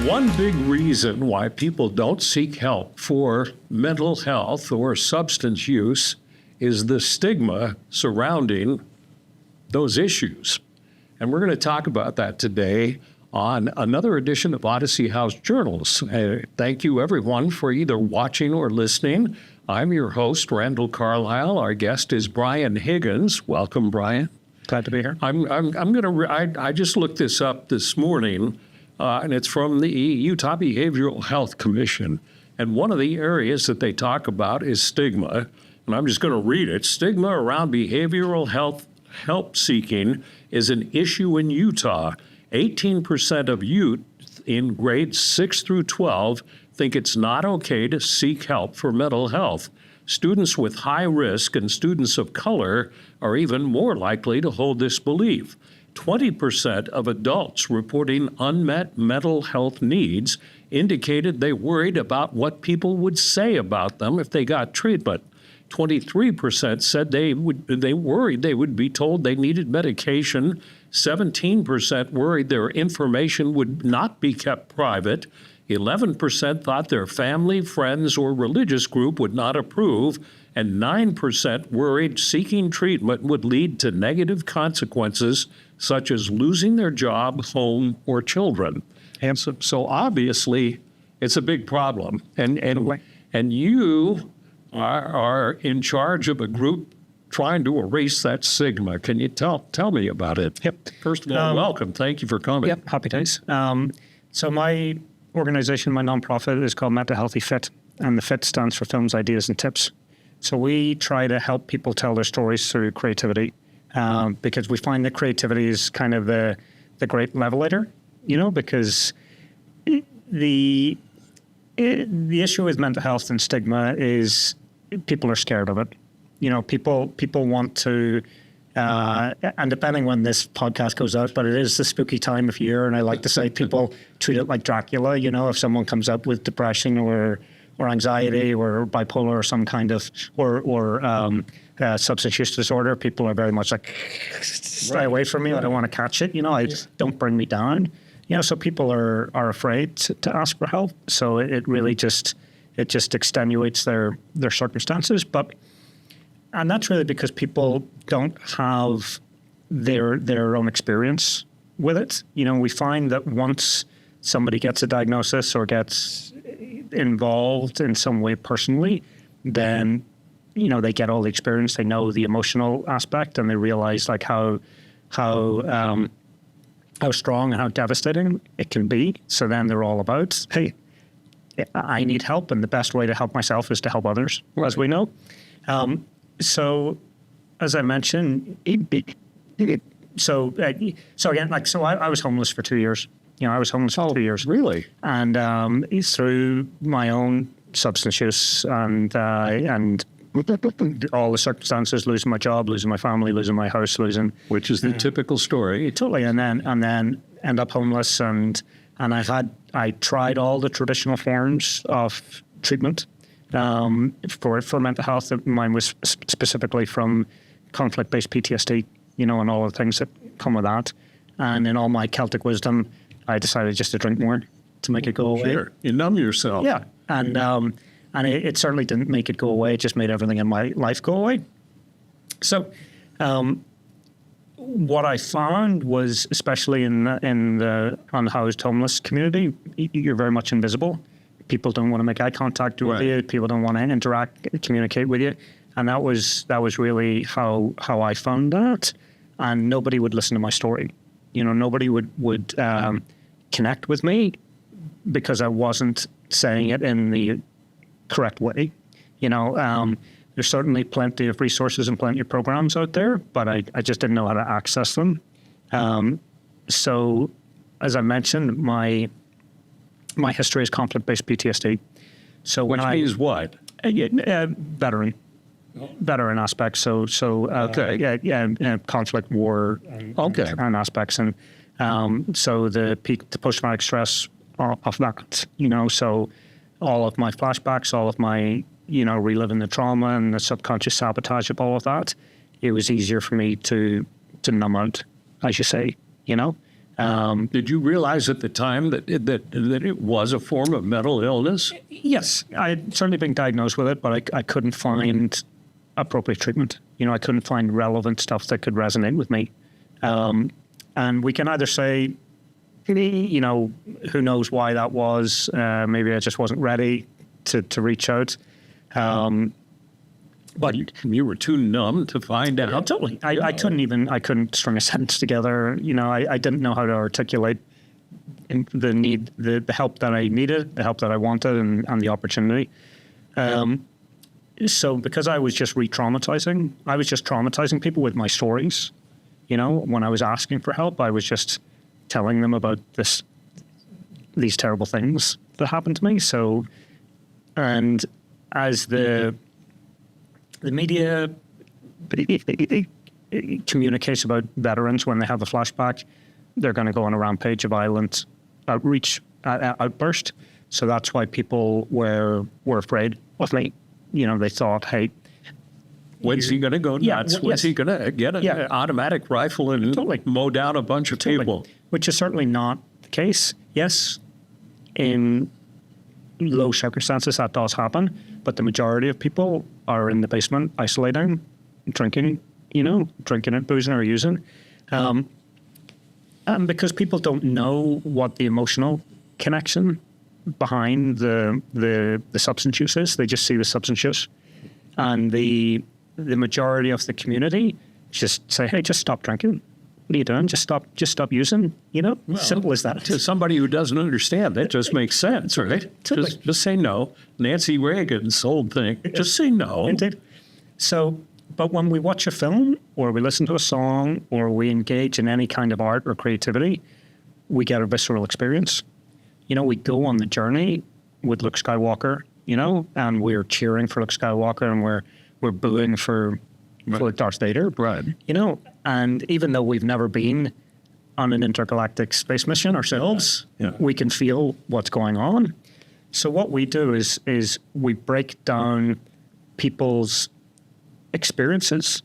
One big reason why people don't seek help for mental health or substance use is the stigma surrounding those issues. And we're going to talk about that today on another edition of Odyssey House Journals. Thank you, everyone, for either watching or listening. I'm your host, Randall Carlisle. Our guest is Brian Higgins. Welcome, Brian. Glad to be here. I just looked this up this morning. And it's from the Utah Behavioral Health Commission. And one of the areas that they talk about is stigma. And I'm just going to read it. Stigma around behavioral health help seeking is an issue in Utah. 18% of youth in grades 6 through 12 think it's not okay to seek help for mental health. Students with high risk and students of color are even more likely to hold this belief. 20% of adults reporting unmet mental health needs indicated they worried about what people would say about them if they got treatment. 23% said they worried they would be told they needed medication. 17% worried their information would not be kept private. 11% thought their family, friends, or religious group would not approve. And 9% worried seeking treatment would lead to negative consequences, such as losing their job, home, or children. And so obviously, it's a big problem. And you are in charge of a group trying to erase that stigma. Can you tell me about it? Yep. First of all, welcome. Thank you for coming. Yep, happy days. So my organization, my nonprofit, is called Metah Fit, and the FIT stands for Films, Ideas, and Tips. So we try to help people tell their stories through creativity, because we find that creativity is kind of the great levelator, because the issue with mental health and stigma is people are scared of it. People want to, and depending when this podcast goes out, but it is the spooky time of year, and I like to say people treat it like Dracula. If someone comes up with depression or anxiety or bipolar or some kind of or substance use disorder, people are very much like, stay away from me. I don't want to catch it. Don't bring me down. So people are afraid to ask for help. So it really just extenuates their circumstances. And that's really because people don't have their own experience with it. We find that once somebody gets a diagnosis or gets involved in some way personally, then they get all the experience. They know the emotional aspect, and they realize like how strong and how devastating it can be. So then they're all about, hey, I need help, and the best way to help myself is to help others, as we know. So, as I mentioned, I was homeless for 2 years. I was homeless for 2 years. Really? And through my own substance use and all the circumstances, losing my job, losing my family, losing my house, which is the typical story. Totally. And then end up homeless, and I tried all the traditional forms of treatment for mental health. Mine was specifically from conflict-based PTSD, and all the things that come with that. And in all my Celtic wisdom, I decided just to drink more to make it go away. Sure, you numb yourself. Yeah, and it certainly didn't make it go away. It just made everything in my life go away. So, what I found was, especially in the unhoused homeless community, you're very much invisible. People don't want to make eye contact with you. People don't want to interact, communicate with you, and that was really how I found that. And nobody would listen to my story. Nobody would connect with me because I wasn't saying it in the correct way. There's certainly plenty of resources and plenty of programs out there, but I just didn't know how to access them. So, as I mentioned, my history is conflict-based PTSD. So which means what? Veteran aspects. So conflict, war, and aspects, and so the post-traumatic stress of that. So all of my flashbacks, all of my reliving the trauma and the subconscious sabotage of all of that, it was easier for me to numb out as you say, Did you realize at the time that it was a form of mental illness? Yes, I had certainly been diagnosed with it, but I couldn't find appropriate treatment. I couldn't find relevant stuff that could resonate with me. And we can either say, who knows why that was. Maybe I just wasn't ready to reach out. But you were too numb to find out. Totally. I couldn't string a sentence together. I didn't know how to articulate the help that I needed, the help that I wanted, and the opportunity. So because I was just traumatizing people with my stories. When I was asking for help, I was just telling them about these terrible things that happened to me. So, and as the media communicates about veterans when they have a flashback, they're going to go on a rampage of violent outburst. So that's why people were afraid of me. They thought, hey, when's he going to go nuts? When's he going to get an automatic rifle and mow down a bunch of people? Which is certainly not the case. Yes, in low circumstances that does happen, but the majority of people are in the basement, isolating, drinking and boozing or using. And because people don't know what the emotional connection behind the substance use is, they just see the substance use. And the majority of the community just say, hey, just stop drinking. What are you doing? Just stop using, Well, simple as that. To somebody who doesn't understand, that just makes sense, right? Just say no. Nancy Reagan's old thing, just say no. Indeed. So, but when we watch a film or we listen to a song or we engage in any kind of art or creativity, we get a visceral experience. We go on the journey with Luke Skywalker, and we're cheering for Luke Skywalker and we're booing for Darth Vader. Right. And even though we've never been on an intergalactic space mission ourselves, we can feel what's going on. So what we do is we break down people's experiences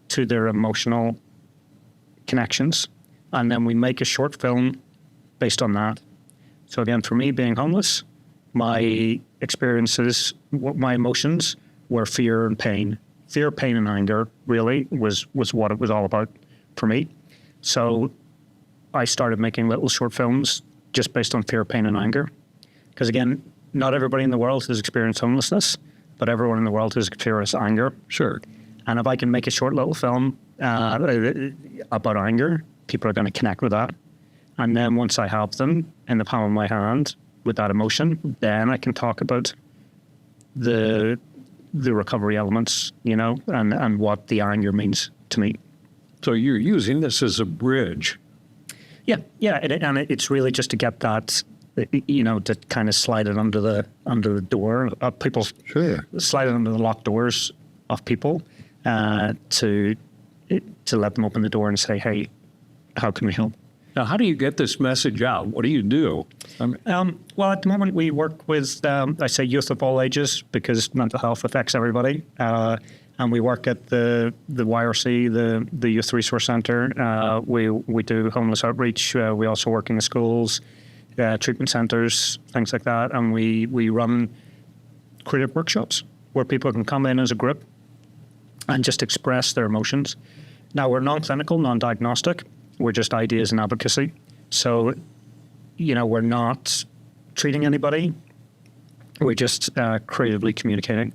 to their emotional connections, and then we make a short film based on that. So again, for me, being homeless, my experiences, my emotions were fear and pain. Fear, pain, and anger really was what it was all about for me. So I started making little short films just based on fear, pain, and anger. Because again, not everybody in the world has experienced homelessness, but everyone in the world has experienced anger. Sure. And if I can make a short little film about anger, people are going to connect with that. And then once I have them in the palm of my hand with that emotion, then I can talk about the recovery elements, and what the anger means to me. So you're using this as a bridge. Yeah, and it's really just to get that, to kind of slide it under the door of people. Sure. Slide it under the locked doors of people, to let them open the door and say, hey, how can we help? Now, how do you get this message out? What do you do? Well, at the moment, we work with, I say youth of all ages, because mental health affects everybody. And we work at the YRC, the Youth Resource Centre. We do homeless outreach. We also work in the schools, treatment centres, things like that. And we run creative workshops where people can come in as a group and just express their emotions. Now, we're non-clinical, non-diagnostic. We're just ideas and advocacy. So, we're not treating anybody. We're just creatively communicating.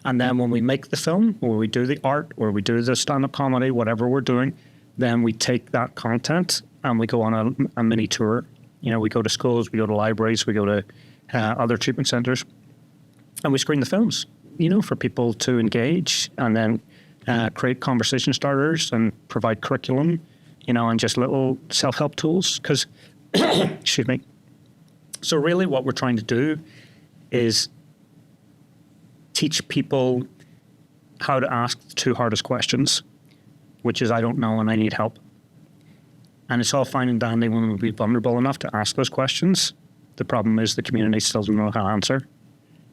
And then when we make the film, or we do the art, or we do the stand-up comedy, whatever we're doing, then we take that content and we go on a mini tour. We go to schools, we go to libraries, we go to other treatment centres, and we screen the films, for people to engage, and then create conversation starters and provide curriculum, and just little self-help tools. Because, excuse me. So really what we're trying to do is teach people how to ask the two hardest questions, which is, I don't know and I need help. And it's all fine and dandy when we be vulnerable enough to ask those questions. The problem is the community still doesn't know how to answer.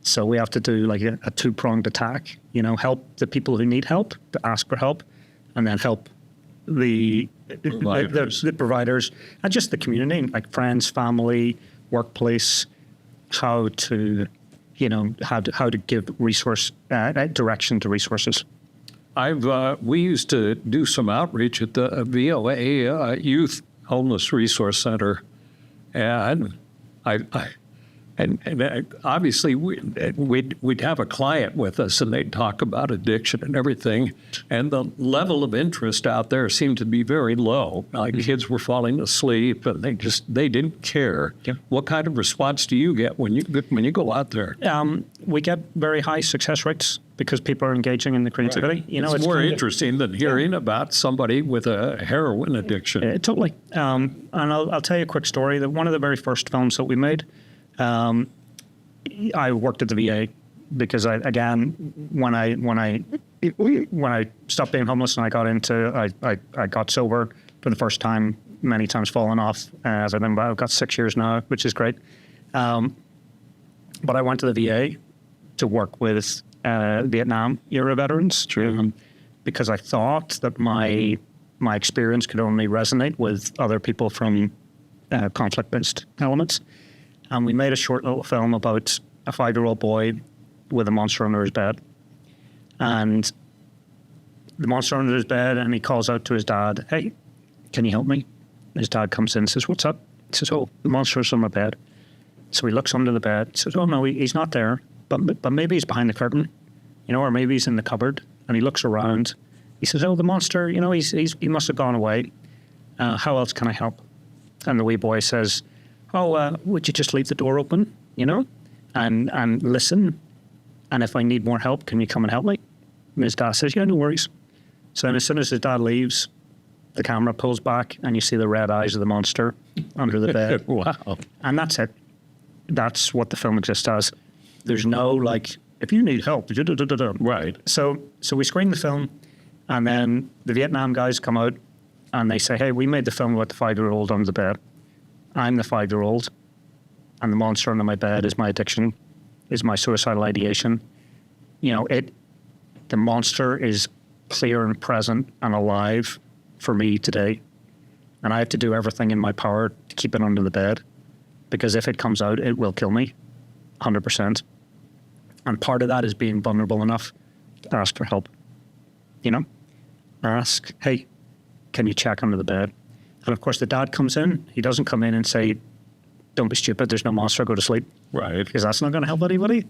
So we have to do like a two-pronged attack, help the people who need help to ask for help, and then help the providers, and just the community, like friends, family, workplace, how to give resource direction to resources. We used to do some outreach at the VOA Youth Homeless Resource Center, and obviously we'd have a client with us, and they'd talk about addiction and everything, and the level of interest out there seemed to be very low. Like kids were falling asleep, and they didn't care. Yeah. What kind of response do you get when you go out there? We get very high success rates because people are engaging in the creativity. Right. It's more interesting than hearing about somebody with a heroin addiction. Totally. And I'll tell you a quick story. That one of the very first films that we made, I worked at the VA because when I stopped being homeless and I got sober for the first time, many times falling off. As I remember, I've got 6 years now, which is great. But I went to the VA to work with Vietnam era veterans because I thought that my experience could only resonate with other people from conflict-based elements. And we made a short little film about a 5-year-old boy with a monster under his bed. And the monster under his bed, and he calls out to his dad, "Hey, can you help me?" His dad comes in and says, "What's up?" He says, "Oh, the monster's on my bed." So he looks under the bed. He says, "Oh, no, he's not there. But maybe he's behind the curtain, or maybe he's in the cupboard." And he looks around. He says, "Oh, the monster, he must have gone away. How else can I help?" And the wee boy says, "Oh, would you just leave the door open, and listen? And if I need more help, can you come and help me?" And his dad says, "Yeah, no worries." So then as soon as his dad leaves, the camera pulls back and you see the red eyes of the monster under the bed. Wow. And that's it. That's what the film exists as. There's no, if you need help, Right. So we screen the film, and then the Vietnam guys come out and they say, "Hey, we made the film about the 5-year-old under the bed. I'm the 5-year-old, and the monster under my bed is my addiction, is my suicidal ideation. The monster is clear and present and alive for me today, and I have to do everything in my power to keep it under the bed, because if it comes out, it will kill me, 100%. And part of that is being vulnerable enough to ask for help. Ask, "Hey, can you check under the bed?" And of course, the dad comes in. He doesn't come in and say, "Don't be stupid. There's no monster. Go to sleep." Right. Because that's not going to help anybody.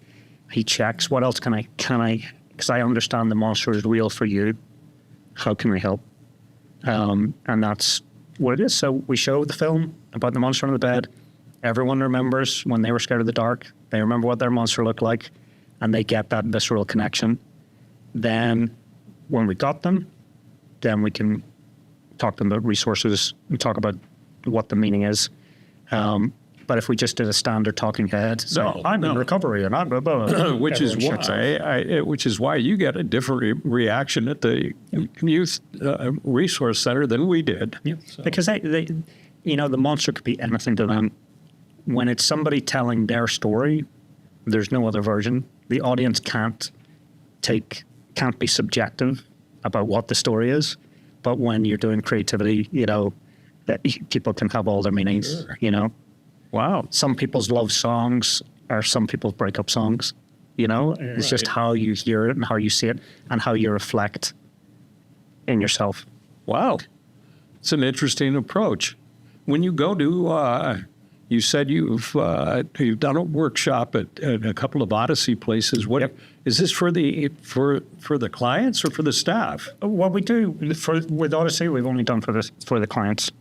He checks, what else can I, because I understand the monster is real for you. How can we help? And that's what it is. So we show the film about the monster on the bed. Everyone remembers when they were scared of the dark. They remember what their monster looked like, and they get that visceral connection. Then when we got them, then we can talk to them about resources and talk about what the meaning is. But if we just did a standard talking head, I'm in recovery and I'm blah, blah, which is why you get a different reaction at the youth resource center than we did. Yeah. So. Because the monster could be anything to them. When it's somebody telling their story, there's no other version. The audience can't be subjective about what the story is. But when you're doing creativity, that people can have all their meanings, Sure. Wow. Some people's love songs are some people's breakup songs, It's just how you hear it and how you see it and how you reflect in yourself. Wow. It's an interesting approach. When you go to, you said you've done a workshop at a couple of Odyssey places. What Yep. is this for the clients or for the staff? What we do with Odyssey, we've only done for the clients.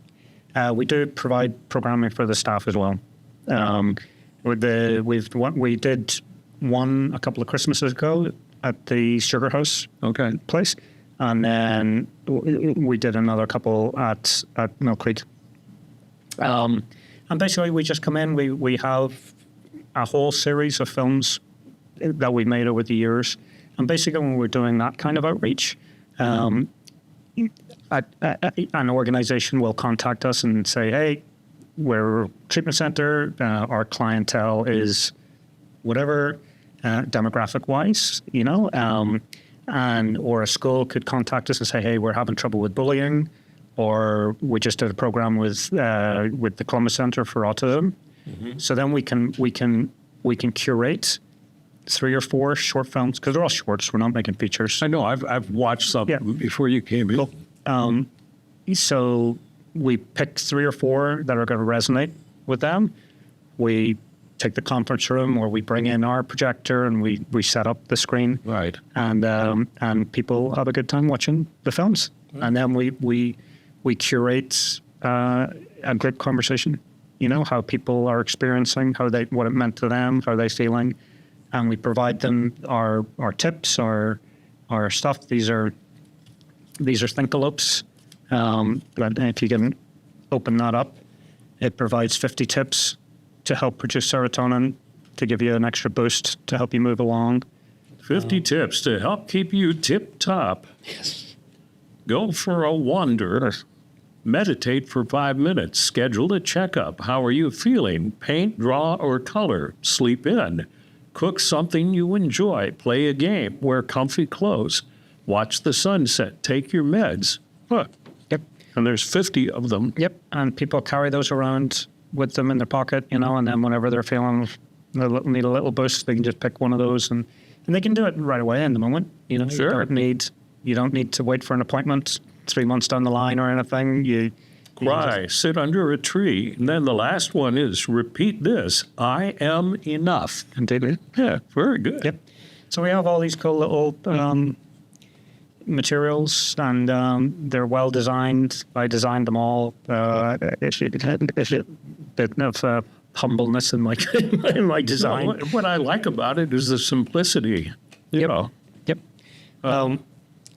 We do provide programming for the staff as well. We did one a couple of Christmases ago at the Sugar House place, and then we did another couple at Mill Creek. And basically, we just come in. We have a whole series of films that we've made over the years, and basically, when we're doing that kind of outreach, an organization will contact us and say, "Hey, we're a treatment center. Our clientele is whatever demographic-wise, or a school could contact us and say, "Hey, we're having trouble with bullying. or we just did a program with the Columbus Center for Autism. So then we can curate 3 or 4 short films, because they're all shorts. We're not making features. I know. I've watched some before you came in. Cool. So we pick 3 or 4 that are going to resonate with them. We take the conference room, or we bring in our projector and we set up the screen. Right. And people have a good time watching the films. Right. And then we curate a great conversation. How people are experiencing, what it meant to them, how they're feeling, and we provide them our tips, our stuff. These are Thinkalopes. But if you can open that up, it provides 50 tips to help produce serotonin, to give you an extra boost, to help you move along. 50 tips to help keep you tip-top. Yes. Go for a wander. Meditate for 5 minutes. Schedule a checkup. How are you feeling? Paint, draw, or color. Sleep in. Cook something you enjoy. Play a game. Wear comfy clothes. Watch the sunset. Take your meds. Huh. Yep. And there's 50 of them. Yep. And people carry those around with them in their pocket, and then whenever they're feeling need a little boost, they can just pick one of those, and they can do it right away in the moment. Sure. You don't need to wait for an appointment 3 months down the line or anything. Cry, sit under a tree. And then the last one is repeat this. I am enough. Indeed. Yeah, very good. Yep. So we have all these cool little materials, and they're well designed. I designed them all. It's a bit of humbleness in my in my design. No, what I like about it is the simplicity. Yep.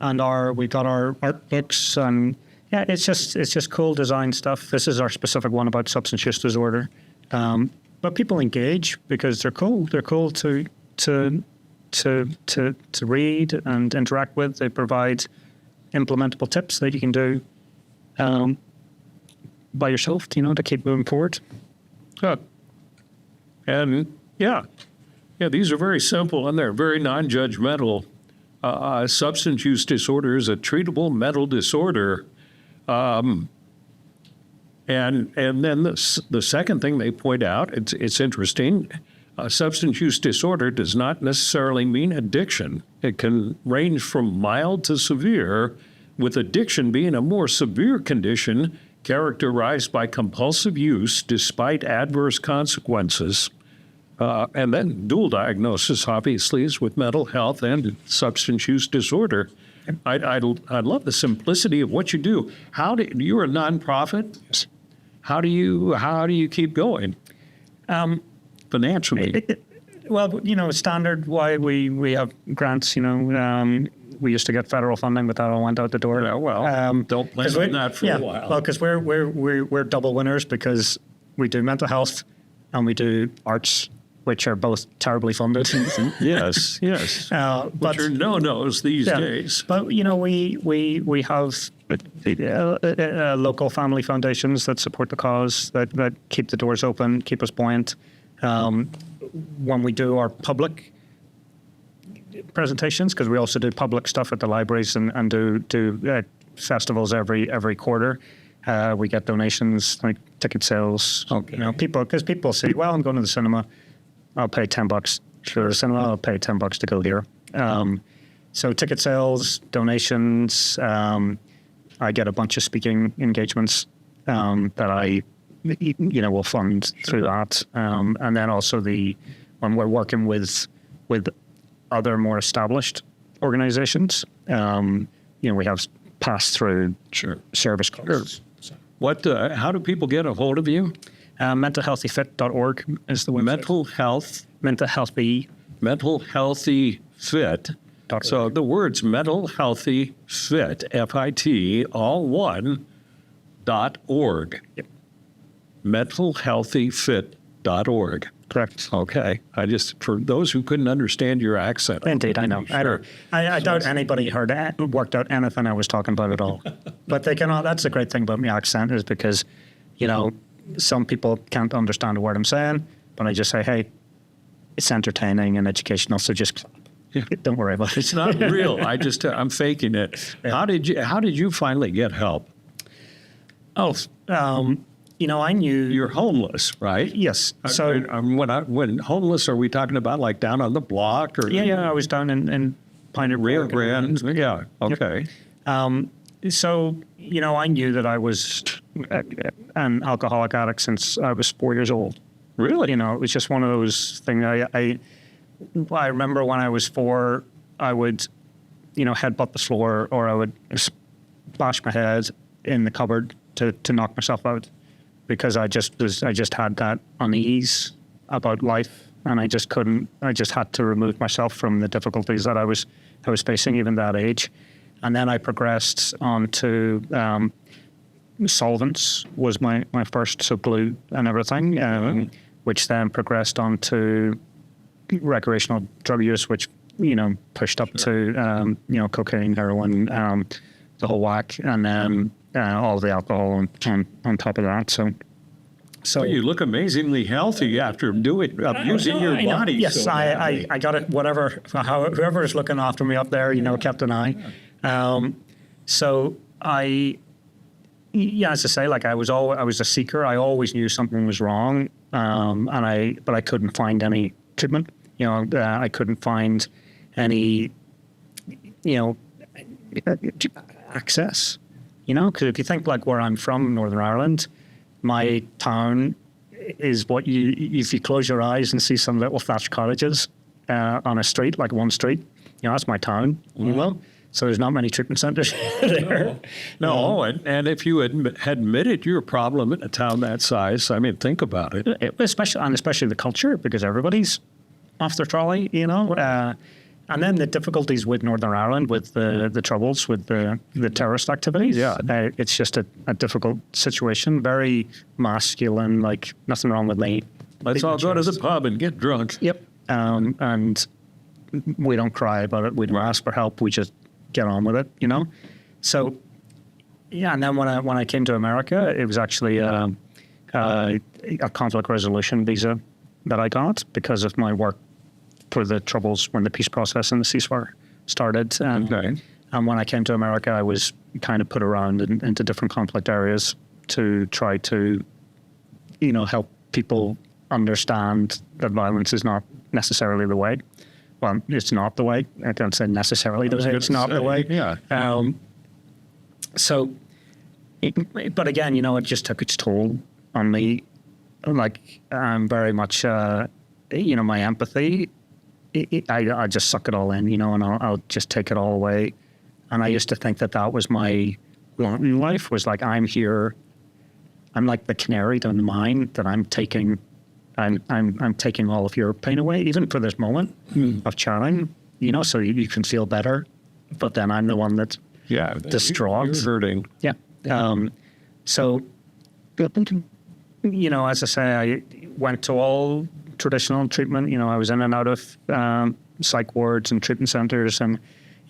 And we've got our art books, and it's just cool design stuff. This is our specific one about substance use disorder. But people engage because they're cool. They're cool to read and interact with. They provide implementable tips that you can do by yourself, to keep moving forward. And these are very simple, and they're very non-judgmental. Substance use disorder is a treatable mental disorder. And then the second thing they point out, it's interesting, substance use disorder does not necessarily mean addiction. It can range from mild to severe, with addiction being a more severe condition characterized by compulsive use despite adverse consequences. And then dual diagnosis, obviously, is with mental health and substance use disorder. I love the simplicity of what you do. You're a nonprofit. Yes. How do you keep going financially? Standard why we have grants. We used to get federal funding, but that all went out the door. Yeah, don't plan on that for a while. Well, because we're double winners, because we do mental health and we do arts, which are both terribly funded. Yes. But are no-nos these days. But we have local family foundations that support the cause, that keep the doors open, keep us buoyant. When we do our public presentations, because we also do public stuff at the libraries and do festivals every quarter. We get donations, like ticket sales. Okay. Because people say, well, I'm going to the cinema, I'll pay $10 for the cinema, I'll pay $10 to go here. So ticket sales, donations, I get a bunch of speaking engagements that I will fund through that. And then also when we're working with other more established organizations, we have pass-through service costs. Sure. How do people get a hold of you? MentalHealthyFit.org is the website. Mental health. Mental Healthy. Mental Healthy Fit. So the words Mental Healthy Fit, F-I-T, all one, .org. Yep. mentalhealthyfit.org. Correct. Okay. For those who couldn't understand your accent. Indeed, I know. Sure. I doubt anybody worked out anything I was talking about at all. But they cannot. That's the great thing about my accent, is because, some people can't understand a word I'm saying, but I just say, hey, it's entertaining and educational, so just clap. Yeah. Don't worry about it. It's not real. I'm faking it. Yeah. How did you finally get help? Oh, I knew. You're homeless, right? Yes. So When homeless, are we talking about like down on the block or? yeah, I was down in Pioneer Rio Park. Grande. Yeah. Okay. So, I knew that I was an alcoholic addict since I was 4 years old. Really? It was just one of those things. I remember when I was 4, I would, headbutt the floor, or I would splash my head in the cupboard to knock myself out, because I just had that unease about life, and I just had to remove myself from the difficulties that I was facing even that age. And then I progressed on to solvents was my first, so glue and everything, which then progressed on to recreational drug use, which, pushed up to, cocaine, heroin, the whole whack, and then all the alcohol on top of that. So you look amazingly healthy after abusing your body. Yes, so I got it. Whoever is looking after me up there, kept an eye. So as I say, like I was a seeker. I always knew something was wrong, but I couldn't find any treatment. I couldn't find any, access. Because if you think like where I'm from, Northern Ireland, my town is if you close your eyes and see some little thatched cottages on a street, like one street, that's my town. So there's not many treatment centers there. No, and if you had admitted your problem in a town that size, I mean, think about it. Especially the culture, because everybody's off their trolley, and then the difficulties with Northern Ireland, with the troubles with the terrorist activities. Yeah. It's just a difficult situation, very masculine, like nothing wrong with me. Let's all go to the pub and get drunk. Yep. And we don't cry about it. We don't ask for help. We just get on with it, So, yeah. And then when I came to America, it was actually a conflict resolution visa that I got because of my work for the troubles when the peace process and the ceasefire started. And when I came to America, I was kind of put around into different conflict areas to try to, help people understand that violence is not necessarily the way. Well, it's not the way. I don't say necessarily the way. It's not the way. Yeah. But again, it just took its toll on me. Like, I'm very much, my empathy. I just suck it all in, and I'll just take it all away. And I used to think that was my lot in life, was like, I'm here. I'm like the canary down the mine that I'm taking all of your pain away, even for this moment of chatting, so you can feel better. But then I'm the one that's distraught. You're hurting. Yeah. So, as I say, I went to all traditional treatment. I was in and out of psych wards and treatment centers. And,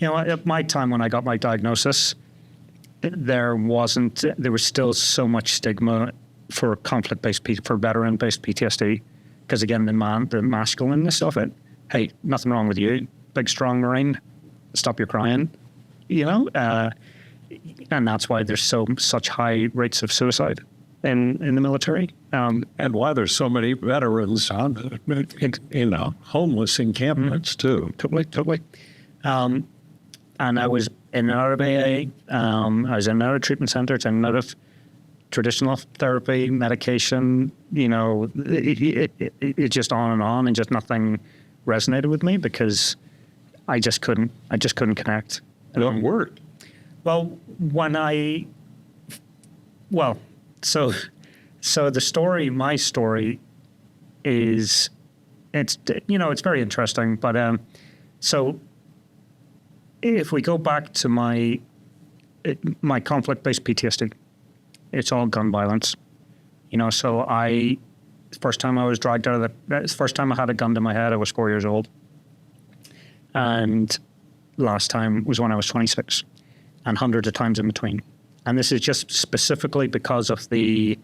at my time when I got my diagnosis, there was still so much stigma for for veteran-based PTSD, because again, the masculineness of it. Hey, nothing wrong with you, big strong Marine. Stop your crying, and that's why there's such high rates of suicide in the military, and why there's so many veterans on, homeless encampments too. Totally. And I was in and out of AA. I was in and out of treatment centers, in and out of traditional therapy, medication, it just on, and just nothing resonated with me because I just couldn't connect. It worked. Well, so the story, my story is, it's very interesting, but so if we go back to my conflict-based PTSD, it's all gun violence. So first time I was dragged out of the first time I had a gun to my head, I was 4 years old. And last time was when I was 26, and hundreds of times in between. And this is just specifically because of the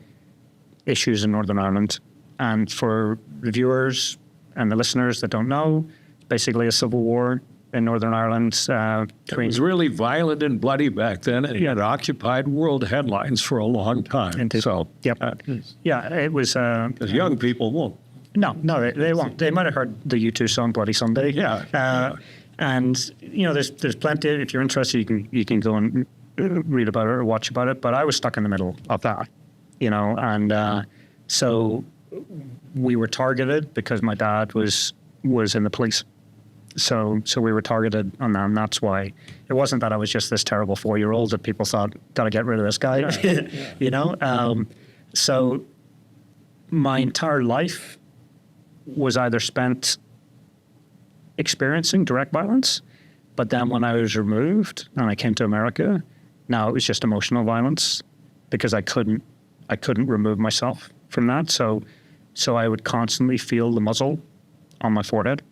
issues in Northern Ireland. And for the viewers and the listeners that don't know, basically a civil war in Northern Ireland. It was really violent and bloody back then, and it occupied world headlines for a long time. Indeed. So, Yep. Yeah, it was. because young people won't. No, they won't. They might have heard the U2 song "Bloody Sunday." Yeah. And there's plenty. If you're interested, you can go and read about it or watch about it. But I was stuck in the middle of that, and so we were targeted because my dad was in the police. So we were targeted on that, and that's why it wasn't that I was just this terrible 4-year-old that people thought, gotta get rid of this guy, So my entire life was either spent experiencing direct violence, but then when I was removed and I came to America, now it was just emotional violence because I couldn't remove myself from that. So I would constantly feel the muzzle on my forehead.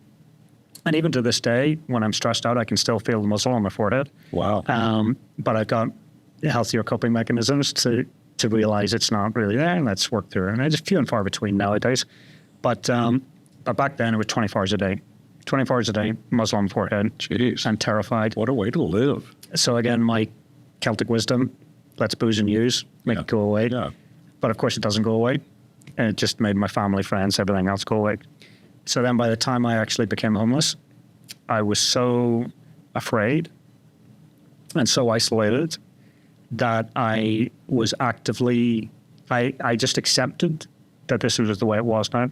And even to this day, when I'm stressed out, I can still feel the muzzle on my forehead. Wow. But I've got healthier coping mechanisms to realize it's not really there, and let's work through it. And it's few and far between nowadays. But back then, it was 24 hours a day. 24 hours a day, muzzle on my forehead. Jeez. And terrified. What a way to live. So again, my Celtic wisdom, let's booze and use, make it go away. Yeah. But of course, it doesn't go away. And it just made my family, friends, everything else go away. So then by the time I actually became homeless, I was so afraid and so isolated that I was actively, I just accepted that this was the way it was now.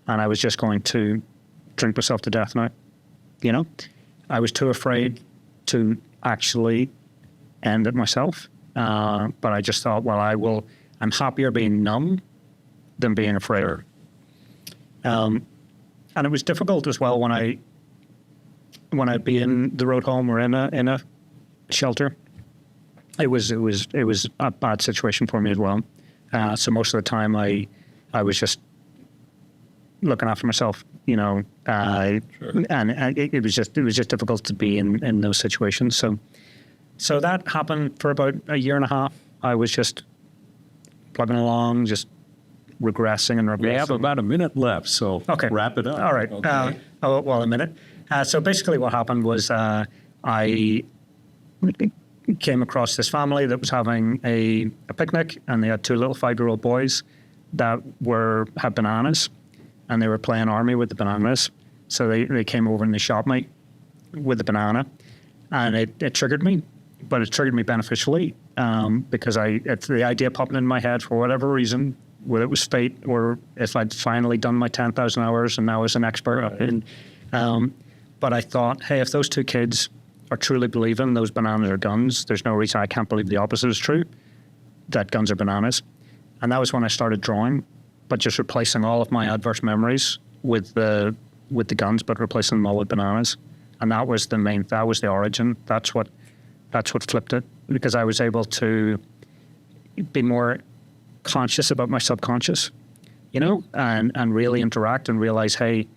And I was just going to drink myself to death now. I was too afraid to actually end it myself. But I just thought, well, I'm happier being numb than being afraid. Sure. And it was difficult as well when I'd be in the road home or in a shelter. It was a bad situation for me as well. So most of the time I was just looking after myself, Sure. and it was just difficult to be in those situations. So that happened for about a year and a half. I was just plugging along, just regressing and regressing. We have about a minute left, so Okay. wrap it up. All right. Okay. A minute. So basically what happened was I came across this family that was having a picnic, and they had 2 little 5-year-old boys that had bananas, and they were playing army with the bananas. So they came over and they shot me with the banana, and it triggered me, but it triggered me beneficially because it's the idea popping in my head for whatever reason, whether it was fate or if I'd finally done my 10,000 hours and now I was an expert. But I thought, hey, if those 2 kids are truly believing those bananas are guns, there's no reason I can't believe the opposite is true, that guns are bananas. And that was when I started drawing, but just replacing all of my adverse memories with the guns, but replacing them all with bananas. And that was the origin. That's what flipped it, because I was able to be more conscious about my subconscious, and really interact and realize, hey,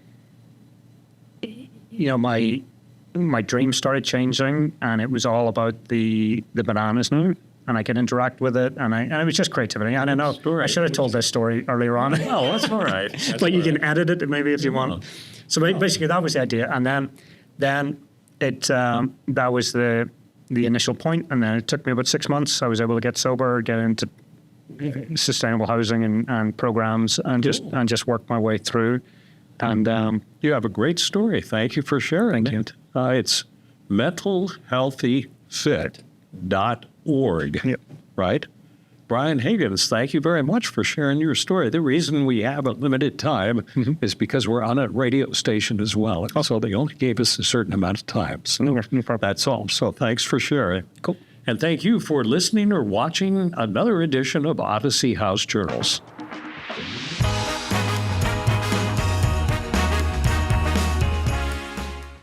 my dreams started changing, and it was all about the bananas now, and I could interact with it, and it was just creativity. And I know I should have told this story earlier on. Oh, that's all right. But you can edit it maybe if you want. So basically, that was the idea, and then it that was the initial point, and then it took me about 6 months. I was able to get sober, get into sustainable housing and programs, and just work my way through. And You have a great story. Thank you for sharing it. It's mentalhealthyfit.org, Yep. right? Brian Higgins, thank you very much for sharing your story. The reason we have a limited time is because we're on a radio station as well. So they only gave us a certain amount of time. So No problem. that's all. So thanks for sharing. Cool. And thank you for listening or watching another edition of Odyssey House Journals.